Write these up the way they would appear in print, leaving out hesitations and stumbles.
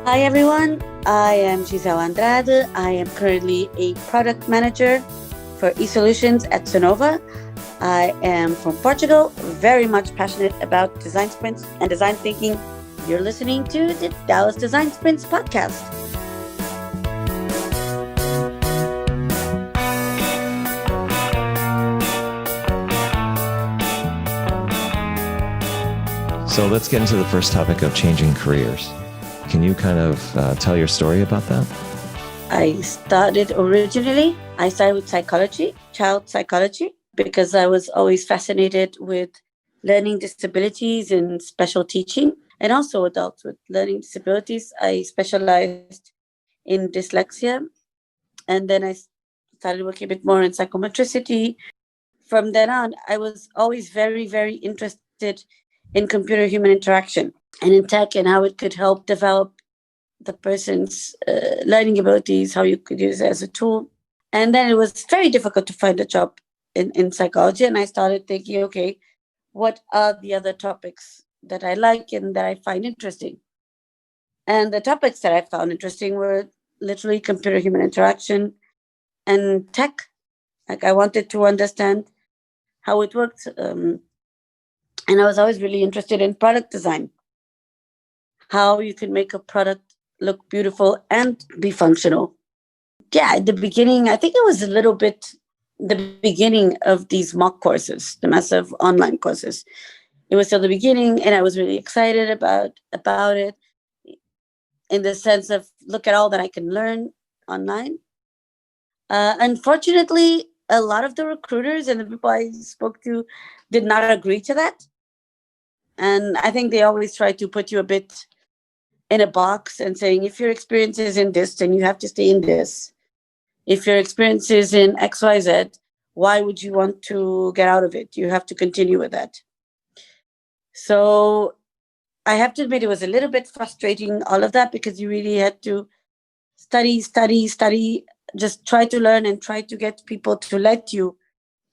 Hi everyone, I am Gisela Andrade. I am currently a product manager for eSolutions at Sonova. I am from Portugal, very much passionate about design sprints and design thinking. You're listening to the Dallas Design Sprints podcast. So let's get into the first topic of changing careers. Can you kind of tell your story about that? I started with psychology, child psychology, because I was always fascinated with learning disabilities and special teaching, and also adults with learning disabilities. I specialized in dyslexia, and then I started working a bit more in psychometricity. From then on, I was always very, very interested in computer human interaction and in tech and how it could help develop the person's learning abilities, how you could use it as a tool. And then it was very difficult to find a job in psychology. And I started thinking, okay, what are the other topics that I like and that I find interesting? And the topics that I found interesting were literally computer human interaction and tech. Like I wanted to understand how it worked. And I was always really interested in product design, how you can make a product look beautiful and be functional. Yeah, at the beginning, I think it was a little bit the beginning of these mock courses, the massive online courses. It was still the beginning, and I was really excited about it in the sense of look at all that I can learn online. Unfortunately, a lot of the recruiters and the people I spoke to did not agree to that. And I think they always try to put you a bit in a box and saying, if your experience is in this, then you have to stay in this. If your experience is in XYZ, why would you want to get out of it? You have to continue with that. So I have to admit, it was a little bit frustrating, all of that, because you really had to study, just try to learn and try to get people to let you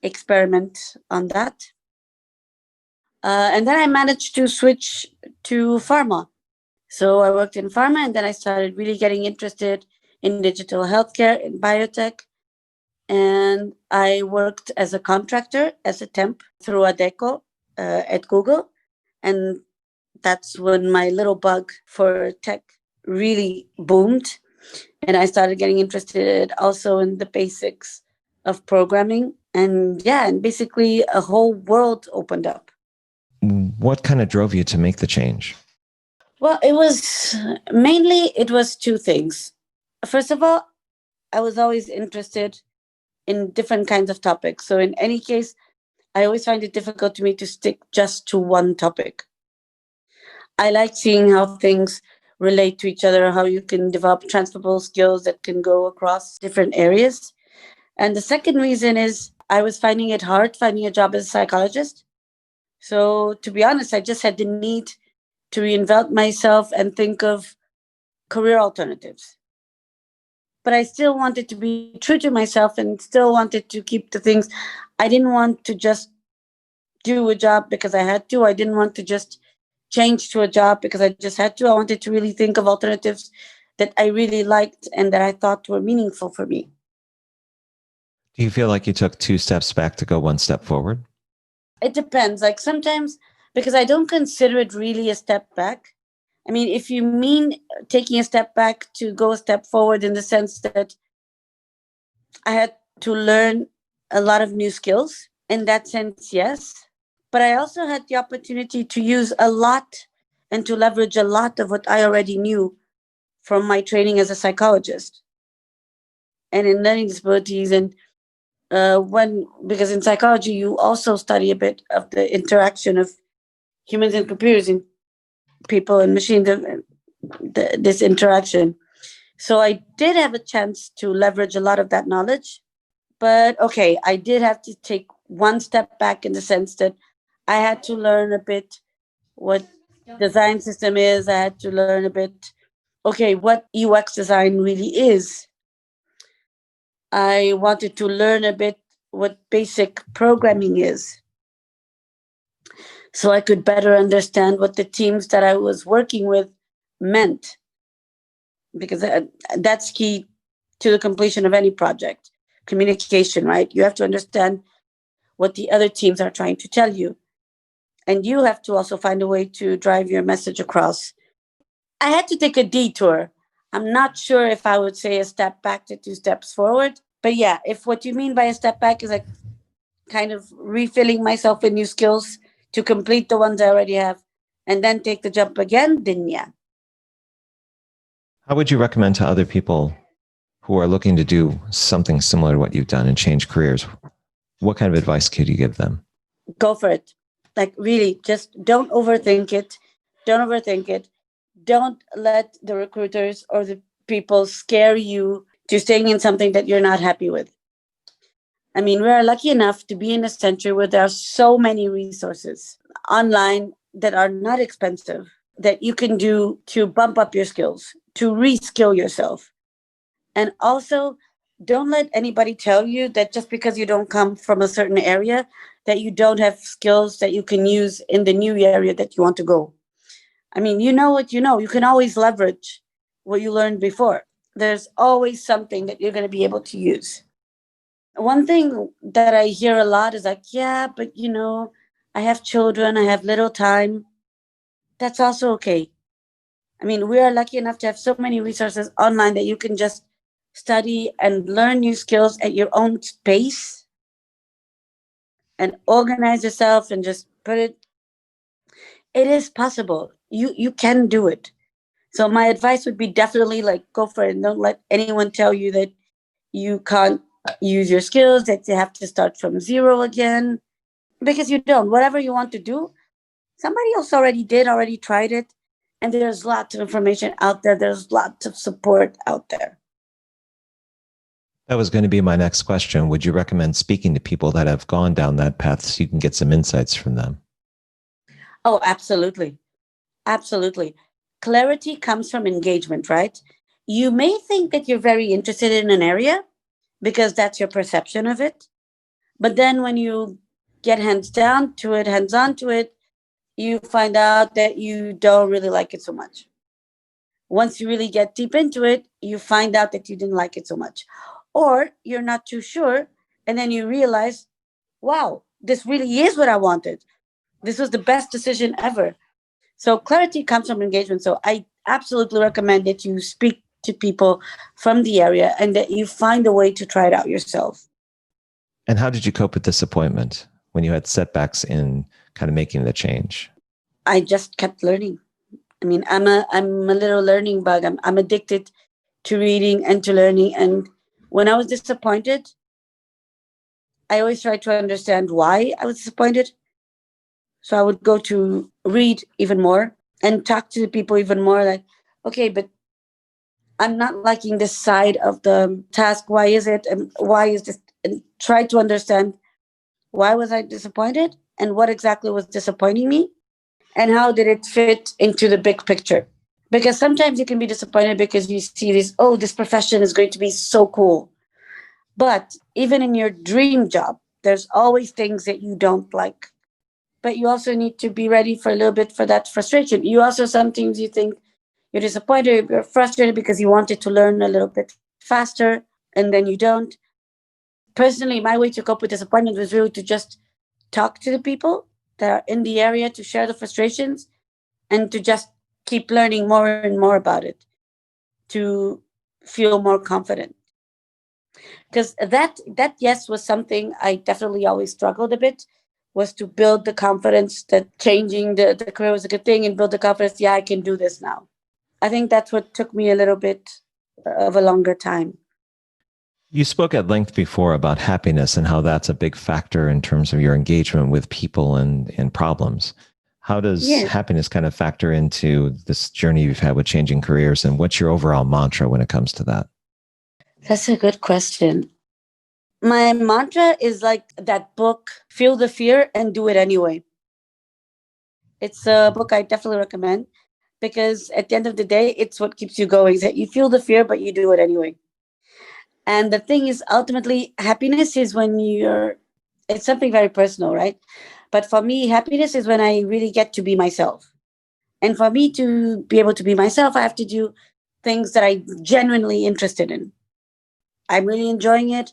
experiment on that. And then I managed to switch to pharma. So I worked in pharma, and then I started really getting interested in digital healthcare, in biotech. And I worked as a contractor, as a temp through Adecco at Google. And that's when my little bug for tech really boomed. And I started getting interested also in the basics of programming. And yeah, and basically a whole world opened up. What kind of drove you to make the change? Well, it was two things. First of all, I was always interested in different kinds of topics. So in any case, I always find it difficult to me to stick just to one topic. I like seeing how things relate to each other, how you can develop transferable skills that can go across different areas. And the second reason is I was finding it hard finding a job as a psychologist. So to be honest, I just had the need to reinvent myself and think of career alternatives. But I still wanted to be true to myself and still wanted to keep the things. I didn't want to just do a job because I had to. I didn't want to just change to a job because I just had to. I wanted to really think of alternatives that I really liked and that I thought were meaningful for me. Do you feel like you took 2 steps back to go 1 step forward? It depends. Like sometimes, because I don't consider it really a step back. I mean, if you mean taking a step back to go a step forward in the sense that I had to learn a lot of new skills, in that sense, yes. But I also had the opportunity to use a lot and to leverage a lot of what I already knew from my training as a psychologist and in learning disabilities. And because in psychology, you also study a bit of the interaction of humans and computers and people and machines, this interaction. So I did have a chance to leverage a lot of that knowledge. But okay, I did have to take one step back in the sense that I had to learn a bit what design system is. I had to learn a bit, okay, what UX design really is. I wanted to learn a bit what basic programming is so I could better understand what the teams that I was working with meant. because that's key to the completion of any project. Communication, right? You have to understand what the other teams are trying to tell you. And you have to also find a way to drive your message across. I had to take a detour. I'm not sure if I would say a step back to 2 steps forward. But yeah, if what you mean by a step back is like kind of refilling myself with new skills to complete the ones I already have and then take the jump again, then yeah. How would you recommend to other people who are looking to do something similar to what you've done and change careers? What kind of advice could you give them? Go for it. Like really, just don't overthink it. Don't overthink it. Don't let the recruiters or the people scare you to staying in something that you're not happy with. I mean, we are lucky enough to be in a century where there are so many resources online that are not expensive that you can do to bump up your skills, to reskill yourself. And also, don't let anybody tell you that just because you don't come from a certain area, that you don't have skills that you can use in the new area that you want to go. I mean, you know what you know. You can always leverage what you learned before. There's always something that you're going to be able to use. One thing that I hear a lot is like, yeah, but I have children, I have little time. That's also okay. I mean, we are lucky enough to have so many resources online that you can just study and learn new skills at your own pace and organize yourself and just put it. It is possible. You can do it. So my advice would be definitely like go for it and don't let anyone tell you that you can't use your skills, that you have to start from zero again, because you don't. Whatever you want to do, somebody else already did, already tried it. And there's lots of information out there. There's lots of support out there. That was going to be my next question. Would you recommend speaking to people that have gone down that path so you can get some insights from them? Oh, absolutely. Absolutely. Clarity comes from engagement, right? You may think that you're very interested in an area because that's your perception of it. But then when you get hands on to it, you find out that you don't really like it so much. Once you really get deep into it, you find out that you didn't like it so much. Or you're not too sure, and then you realize, wow, this really is what I wanted. This was the best decision ever. So clarity comes from engagement. So I absolutely recommend that you speak to people from the area and that you find a way to try it out yourself. And how did you cope with disappointment when you had setbacks in kind of making the change? I just kept learning. I mean, I'm a little learning bug. I'm addicted to reading and to learning. And when I was disappointed, I always tried to understand why I was disappointed. So I would go to read even more and talk to the people even more. Like, okay, but I'm not liking this side of the task. Why is it? And why is this? And try to understand why was I disappointed and what exactly was disappointing me and how did it fit into the big picture. Because sometimes you can be disappointed because you see this, oh, this profession is going to be so cool. But even in your dream job, there's always things that you don't like. But you also need to be ready for a little bit for that frustration. You also sometimes you think you're disappointed, you're frustrated because you wanted to learn a little bit faster and then you don't. Personally, my way to cope with disappointment was really to just talk to the people that are in the area, to share the frustrations and to just keep learning more and more about it, to feel more confident. Because that yes was something I definitely always struggled a bit, was to build the confidence that changing the career was a good thing and build the confidence, yeah, I can do this now. I think that's what took me a little bit of a longer time. You spoke at length before about happiness and how that's a big factor in terms of your engagement with people and problems. How does happiness kind of factor into this journey you've had with changing careers, and what's your overall mantra when it comes to that? That's a good question. My mantra is like that book, Feel the Fear and Do It Anyway. It's a book I definitely recommend because at the end of the day, it's what keeps you going. Is that you feel the fear, but you do it anyway. And the thing is, ultimately, happiness is when it's something very personal, right? But for me, happiness is when I really get to be myself. And for me to be able to be myself, I have to do things that I'm genuinely interested in. I'm really enjoying it.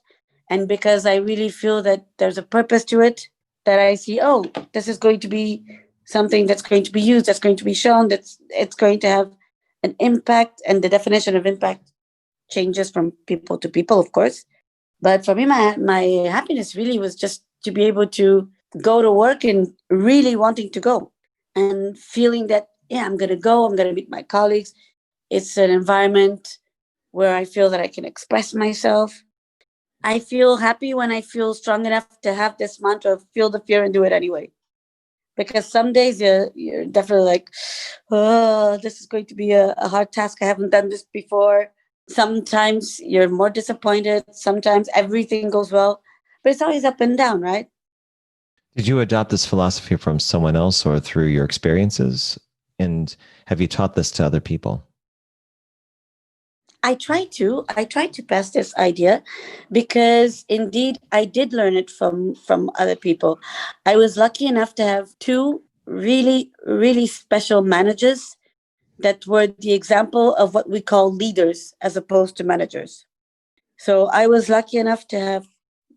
And because I really feel that there's a purpose to it, that I see, oh, this is going to be something that's going to be used, that's going to be shown, that's it's going to have an impact. And the definition of impact changes from people to people, of course. But for me, my happiness really was just to be able to go to work and really wanting to go and feeling that, yeah, I'm going to go, I'm going to meet my colleagues. It's an environment where I feel that I can express myself. I feel happy when I feel strong enough to have this mantra of feel the fear and do it anyway. Because some days you're definitely like, oh, this is going to be a hard task. I haven't done this before. Sometimes you're more disappointed. Sometimes everything goes well. But it's always up and down, right? Did you adopt this philosophy from someone else or through your experiences? And have you taught this to other people? I try to pass this idea because indeed I did learn it from other people. I was lucky enough to have two really special managers that were the example of what we call leaders as opposed to managers. So I was lucky enough to have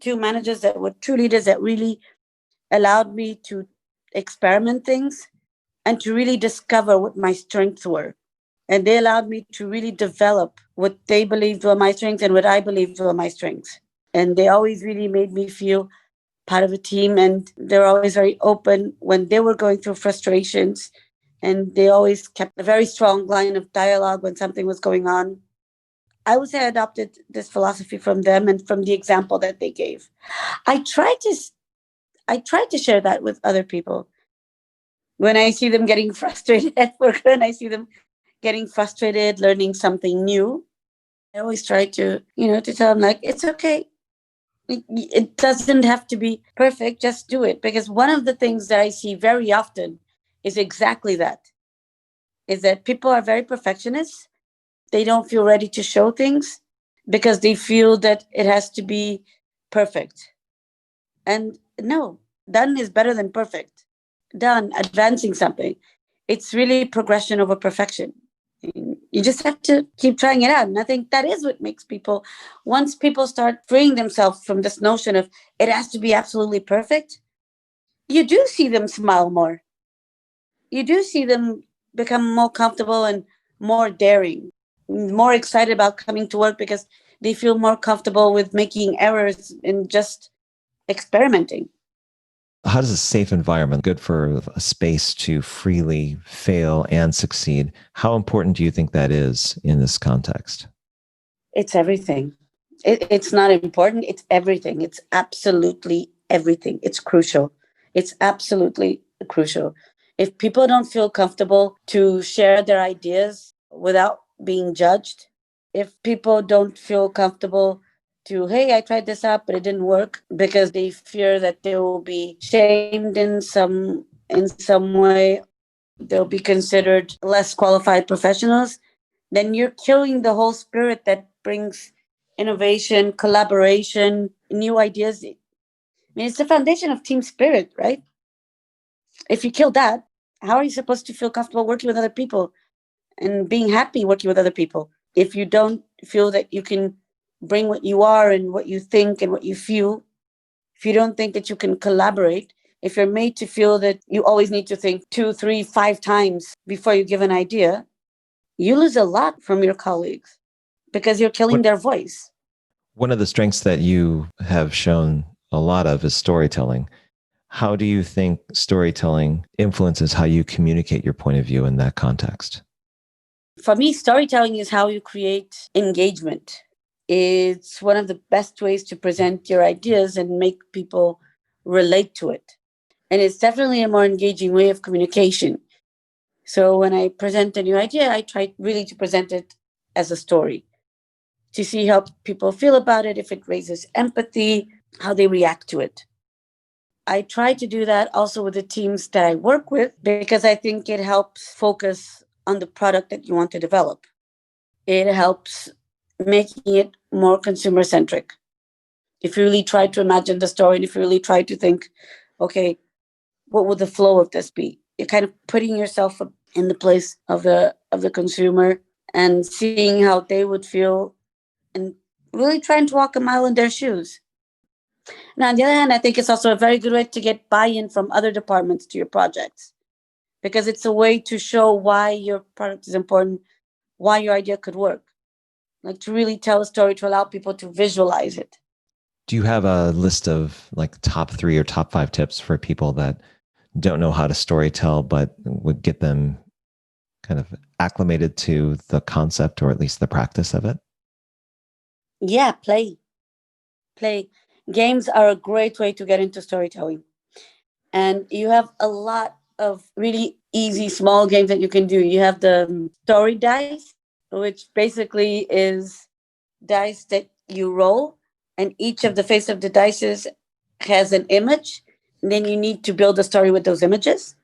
two managers that were true leaders that really allowed me to experiment things and to really discover what my strengths were. And they allowed me to really develop what they believed were my strengths and what I believed were my strengths. And they always really made me feel part of a team. And they were always very open when they were going through frustrations. And they always kept a very strong line of dialogue when something was going on. I would say I adopted this philosophy from them and from the example that they gave. I try to I try to share that with other people. When I see them getting frustrated at work, when I see them getting frustrated, learning something new, I always try to tell them, like, it's okay. It doesn't have to be perfect. Just do it. Because one of the things that I see very often is exactly that, is that people are very perfectionists. They don't feel ready to show things because they feel that it has to be perfect. And no, done is better than perfect. Done, advancing something. It's really progression over perfection. You just have to keep trying it out. And I think that is what makes people, once people start freeing themselves from this notion of it has to be absolutely perfect, you do see them smile more. You do see them become more comfortable and more daring, more excited about coming to work because they feel more comfortable with making errors and just experimenting. How does a safe environment, good for a space to freely fail and succeed, how important do you think that is in this context? It's everything. It's not important. It's everything. It's absolutely everything. It's crucial. It's absolutely crucial. If people don't feel comfortable to share their ideas without being judged, if people don't feel comfortable to, hey, I tried this out, but it didn't work because they fear that they will be shamed in some way, they'll be considered less qualified professionals, then you're killing the whole spirit that brings innovation, collaboration, new ideas. I mean, it's the foundation of team spirit, right? If you kill that, how are you supposed to feel comfortable working with other people and being happy working with other people? If you don't feel that you can bring what you are and what you think and what you feel, if you don't think that you can collaborate, if you're made to feel that you always need to think 2, 3, 5 times before you give an idea, you lose a lot from your colleagues because you're killing their voice. One of the strengths that you have shown a lot of is storytelling. How do you think storytelling influences how you communicate your point of view in that context? For me, storytelling is how you create engagement. It's one of the best ways to present your ideas and make people relate to it. And it's definitely a more engaging way of communication. So when I present a new idea, I try really to present it as a story to see how people feel about it, if it raises empathy, how they react to it. I try to do that also with the teams that I work with because I think it helps focus on the product that you want to develop. It helps making it more consumer centric. If you really try to imagine the story and if you really try to think, okay, what would the flow of this be? You're kind of putting yourself in the place of the consumer and seeing how they would feel and really trying to walk a mile in their shoes. Now, on the other hand, I think it's also a very good way to get buy-in from other departments to your projects, because it's a way to show why your product is important, why your idea could work. Like to really tell a story, to allow people to visualize it. Do you have a list of like top 3 or top 5 tips for people that don't know how to storytell, but would get them kind of acclimated to the concept or at least the practice of it? Yeah, play. Games are a great way to get into storytelling. And you have a lot of really easy, small games that you can do. You have the story dice, which basically is dice that you roll, and each of the face of the dice has an image. And then you need to build a story with those images.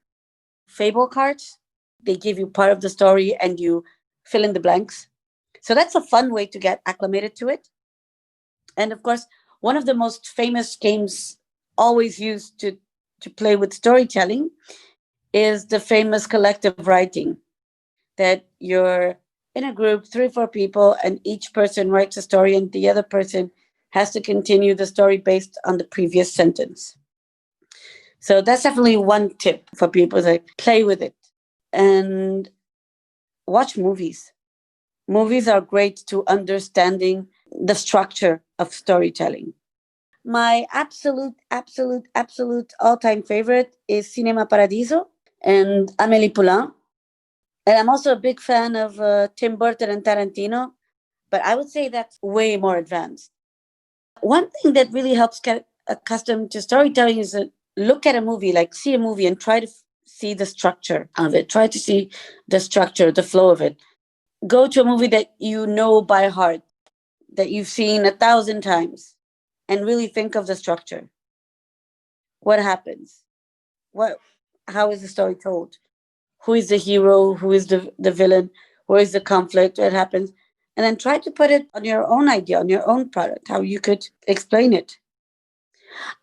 Fable cards, they give you part of the story and you fill in the blanks. So that's a fun way to get acclimated to it. And of course, one of the most famous games always used to play with storytelling is the famous collective writing, that you're in a group, 3 or 4 people, and each person writes a story and the other person has to continue the story based on the previous sentence. So that's definitely one tip for people, to play with it. And watch movies. Movies are great to understanding the structure of storytelling. My absolute all-time favorite is Cinema Paradiso and Amélie Poulain. And I'm also a big fan of Tim Burton and Tarantino, but I would say that's way more advanced. One thing that really helps get accustomed to storytelling is to look at a movie, like see a movie and try to see the structure of it. Try to see the structure, the flow of it. Go to a movie that you know by heart, that you've seen 1,000 times, and really think of the structure. What happens? How is the story told? Who is the hero? Who is the villain? Where is the conflict? What happens? And then try to put it on your own idea, on your own product, how you could explain it.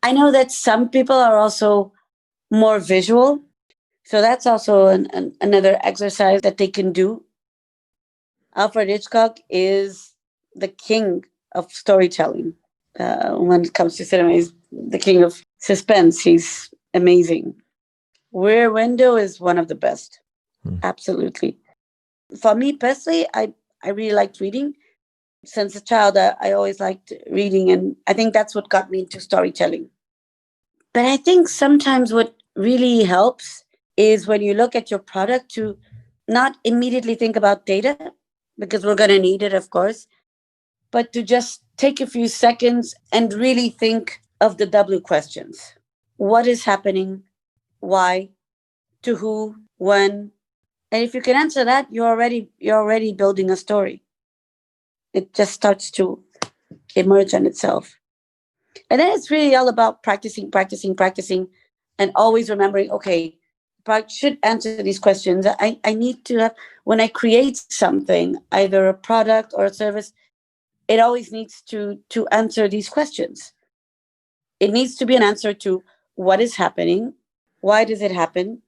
I know that some people are also more visual. So that's also another exercise that they can do. Alfred Hitchcock is the king of storytelling. When it comes to cinema, he's the king of suspense. He's amazing. Rear Window is one of the best. Absolutely. For me personally, I really liked reading. Since a child, I always liked reading, and I think that's what got me into storytelling. But I think sometimes what really helps is when you look at your product to not immediately think about data, because we're going to need it, of course, but to just take a few seconds and really think of the W questions. What is happening? Why? To who? When? And if you can answer that, you're already building a story. It just starts to emerge on itself. And then it's really all about practicing, and always remembering, okay, I should answer these questions. I need to have, when I create something, either a product or a service, it always needs to answer these questions. It needs to be an answer to what is happening, why does it happen,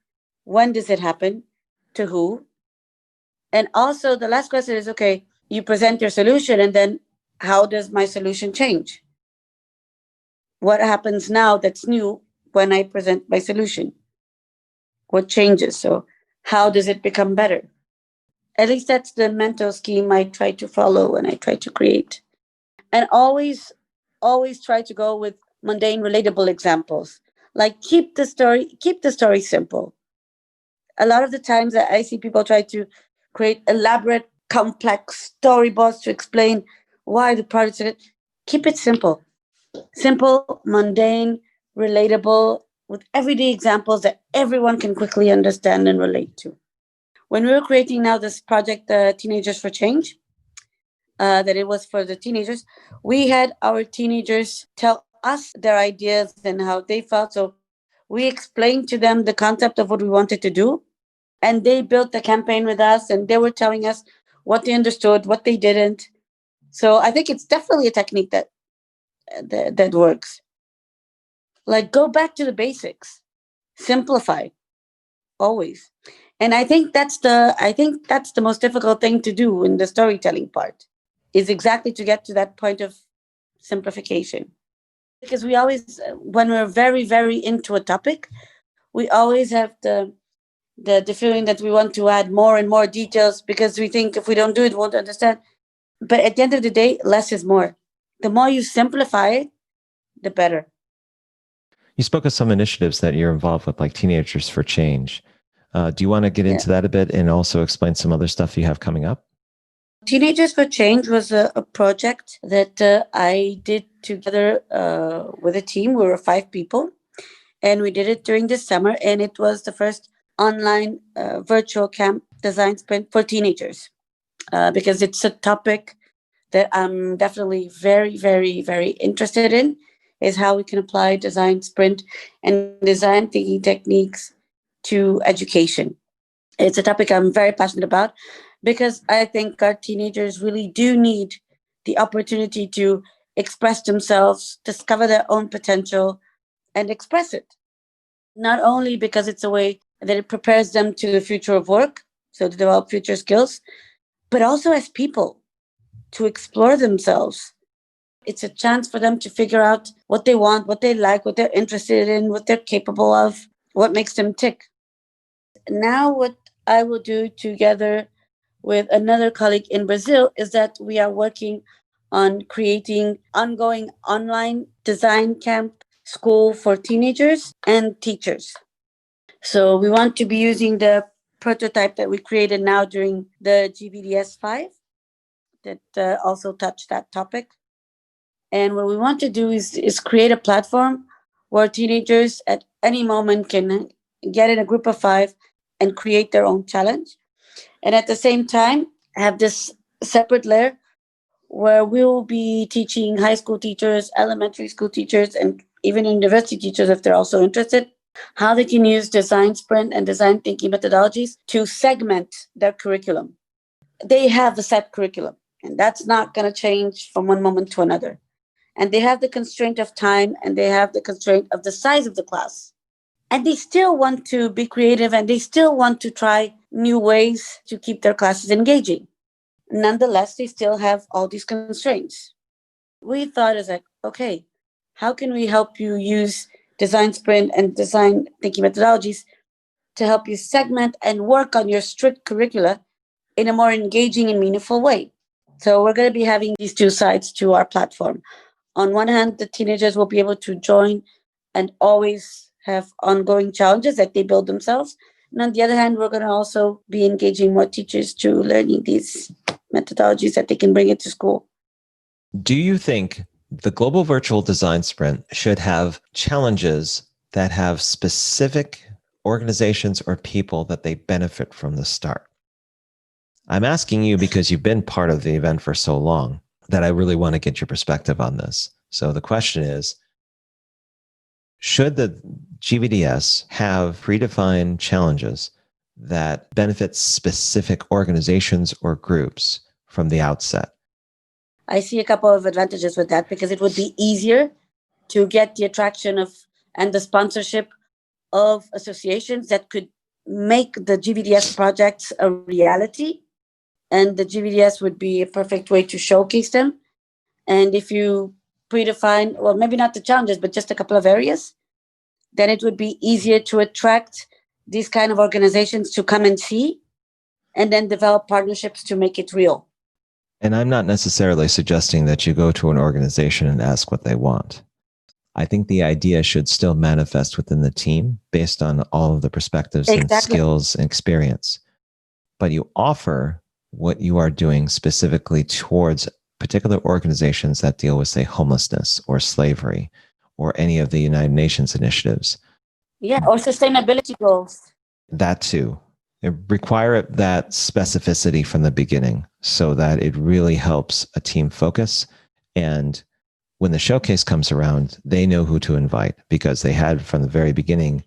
when does it happen, to who. And also the last question is, okay, you present your solution, and then how does my solution change? What happens now that's new when I present my solution? What changes? So how does it become better? At least that's the mental scheme I try to follow when I try to create. And always try to go with mundane, relatable examples. Like keep the story simple. A lot of the times that I see people try to create elaborate, complex storyboards to explain why the product is it. Keep it simple. Simple, mundane, relatable, with everyday examples that everyone can quickly understand and relate to. When we were creating now this project, Teenagers for Change, that it was for the teenagers, we had our teenagers tell us their ideas and how they felt. So we explained to them the concept of what we wanted to do, and they built the campaign with us, and they were telling us what they understood, what they didn't. So I think it's definitely a technique that works. Like go back to the basics, simplify always. And I think that's the most difficult thing to do in the storytelling part, is exactly to get to that point of simplification. Because we always, when we're very, very into a topic, we always have the feeling that we want to add more and more details because we think if we don't do it, we won't understand. But at the end of the day, less is more. The more you simplify it, the better. You spoke of some initiatives that you're involved with, like Teenagers for Change. Do you want to get Yeah. into that a bit and also explain some other stuff you have coming up? Teenagers for Change was a project that I did together with a team. We were 5 people, and we did it during the summer. And it was the first online virtual camp design sprint for teenagers because it's a topic that I'm definitely very, very, very interested in. Is how we can apply design sprint and design thinking techniques to education. It's a topic I'm very passionate about because I think our teenagers really do need the opportunity to express themselves, discover their own potential, and express it. Not only because it's a way that it prepares them to the future of work, so to develop future skills, but also as people to explore themselves. It's a chance for them to figure out what they want, what they like, what they're interested in, what they're capable of, what makes them tick. Now, what I will do together with another colleague in Brazil is that we are working on creating ongoing online design camp school for teenagers and teachers. So we want to be using the prototype that we created now during the GBDS 5 that also touched that topic. And what we want to do is create a platform where teenagers at any moment can get in a group of 5 and create their own challenge. And at the same time, have this separate layer where we will be teaching high school teachers, elementary school teachers, and even university teachers, if they're also interested, how they can use design sprint and design thinking methodologies to segment their curriculum. They have a set curriculum, and that's not going to change from one moment to another. And they have the constraint of time, and they have the constraint of the size of the class. And they still want to be creative, and they still want to try new ways to keep their classes engaging. Nonetheless, they still have all these constraints. We thought is like, okay, how can we help you use design sprint and design thinking methodologies to help you segment and work on your strict curricula in a more engaging and meaningful way? So we're going to be having these two sides to our platform. On one hand, the teenagers will be able to join and always have ongoing challenges that they build themselves. And on the other hand, we're going to also be engaging more teachers to learning these methodologies that they can bring into school. Do you think the Global Virtual Design Sprint should have challenges that have specific organizations or people that they benefit from the start? I'm asking you because you've been part of the event for so long that I really want to get your perspective on this. So the question is, should the GVDS have predefined challenges that benefit specific organizations or groups from the outset? I see a couple of advantages with that because it would be easier to get the attraction of and the sponsorship of associations that could make the GVDS projects a reality. And the GVDS would be a perfect way to showcase them. And if you predefine, well, maybe not the challenges, but just a couple of areas, then it would be easier to attract these kind of organizations to come and see and then develop partnerships to make it real. And I'm not necessarily suggesting that you go to an organization and ask what they want. I think the idea should still manifest within the team based on all of the perspectives and skills and experience. But you offer what you are doing specifically towards particular organizations that deal with, say, homelessness or slavery or any of the United Nations initiatives. Yeah, or sustainability goals. That too. It require that specificity from the beginning so that it really helps a team focus. And when the showcase comes around, they know who to invite because they had from the very beginning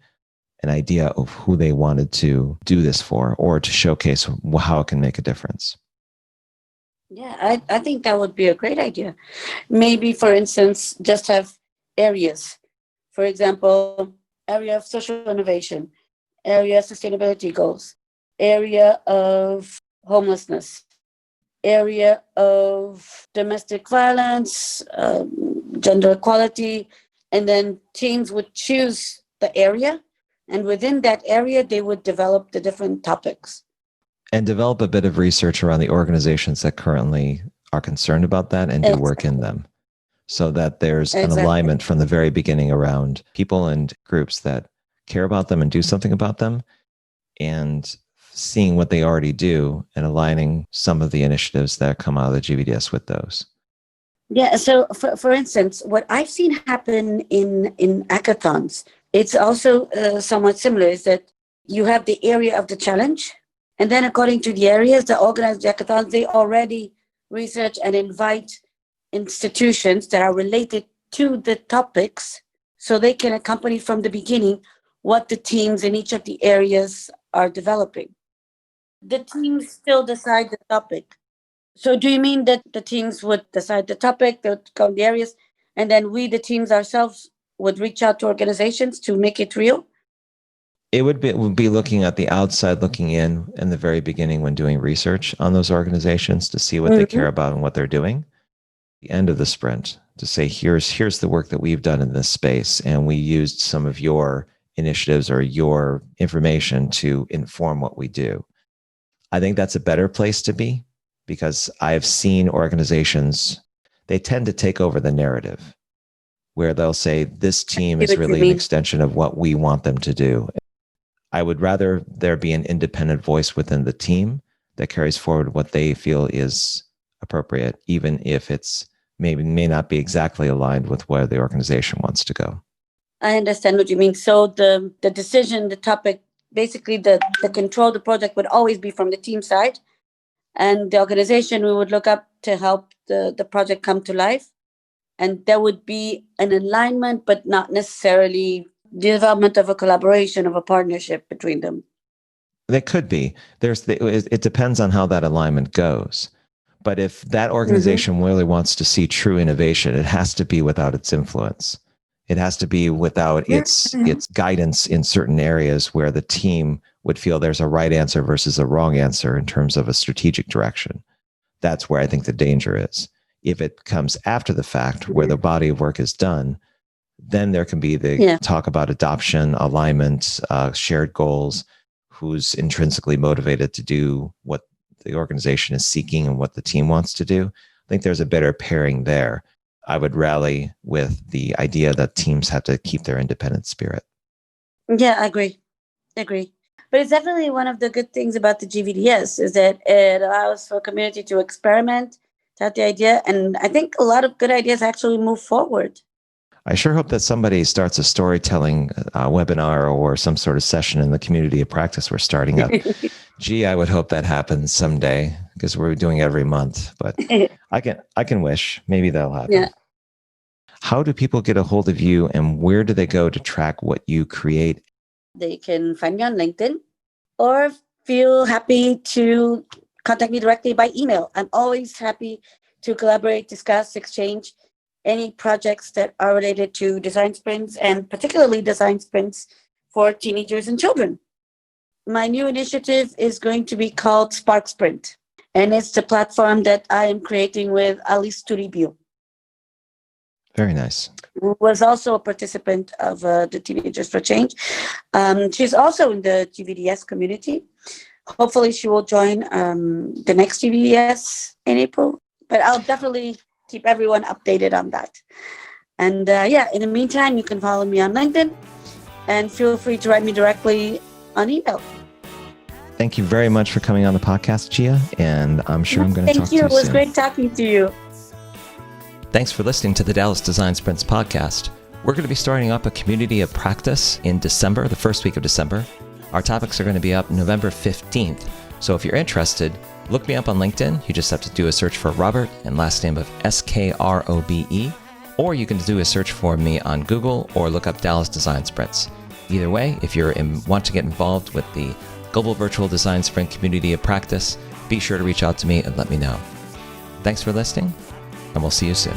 an idea of who they wanted to do this for or to showcase how it can make a difference. Yeah, I think that would be a great idea. Maybe, for instance, just have areas. For example, area of social innovation, area of sustainability goals, area of homelessness, area of domestic violence, gender equality, and then teams would choose the area, and within that area, they would develop the different topics. And develop a bit of research around the organizations that currently are concerned about that and do work in them, so that there's an alignment from the very beginning around people and groups that care about them and do something about them, and seeing what they already do and aligning some of the initiatives that come out of the GVDS with those. Yeah. So for instance, what I've seen happen in hackathons, it's also somewhat similar, is that you have the area of the challenge. And then according to the areas that organize the hackathons, they already research and invite institutions that are related to the topics, so they can accompany from the beginning what the teams in each of the areas are developing. The teams still decide the topic. So do you mean that the teams would decide the topic, they would come the areas, and then we, the teams ourselves, would reach out to organizations to make it real? It would be looking at the outside, looking in the very beginning when doing research on those organizations to see what they care about and what they're doing. The end of the sprint to say, here's the work that we've done in this space, and we used some of your initiatives or your information to inform what we do. I think that's a better place to be, because I've seen organizations, they tend to take over the narrative where they'll say, this team is really an extension of what we want them to do. I would rather there be an independent voice within the team that carries forward what they feel is appropriate, even if it's may not be exactly aligned with where the organization wants to go. I understand what you mean. So the decision, the topic, basically the control, the project would always be from the team side, and the organization we would look up to help the project come to life. And there would be an alignment, but not necessarily the development of a collaboration, of a partnership between them. There could be. It depends on how that alignment goes. But if that organization really wants to see true innovation, it has to be without its influence. It has to be without its guidance in certain areas where the team would feel there's a right answer versus a wrong answer in terms of a strategic direction. That's where I think the danger is. If it comes after the fact, where the body of work is done, then there can be the talk about adoption, alignment, shared goals, who's intrinsically motivated to do what the organization is seeking and what the team wants to do. I think there's a better pairing there. I would rally with the idea that teams have to keep their independent spirit. Yeah, I agree. But it's definitely one of the good things about the GVDS is that it allows for community to experiment, to have the idea. And I think a lot of good ideas actually move forward. I sure hope that somebody starts a storytelling webinar or some sort of session in the community of practice we're starting up. Gee, I would hope that happens someday, because we're doing it every month. But I can wish. Maybe that'll happen. Yeah. How do people get a hold of you, and where do they go to track what you create? They can find me on LinkedIn, or feel happy to contact me directly by email. I'm always happy to collaborate, discuss, exchange any projects that are related to design sprints, and particularly design sprints for teenagers and children. My new initiative is going to be called Spark Sprint, and it's the platform that I am creating with Alice Turibio. Very nice. Who was also a participant of the Teenagers for Change. She's also in the GVDS community. Hopefully she will join the next GVDS in April, but I'll definitely keep everyone updated on that. And in the meantime, you can follow me on LinkedIn, and feel free to write me directly on email. Thank you very much for coming on the podcast, Gia, and I'm sure I'm going to talk to you soon. Thank you. It was great talking to you. Thanks for listening to the Dallas Design Sprints podcast. We're going to be starting up a community of practice in December, the first week of December. Our topics are going to be up November 15th. So if you're interested, look me up on LinkedIn. You just have to do a search for Robert and last name of Skrobe, or you can do a search for me on Google or look up Dallas Design Sprints. Either way, if you want to get involved with the Global Virtual Design Sprint community of practice, be sure to reach out to me and let me know. Thanks for listening, and we'll see you soon.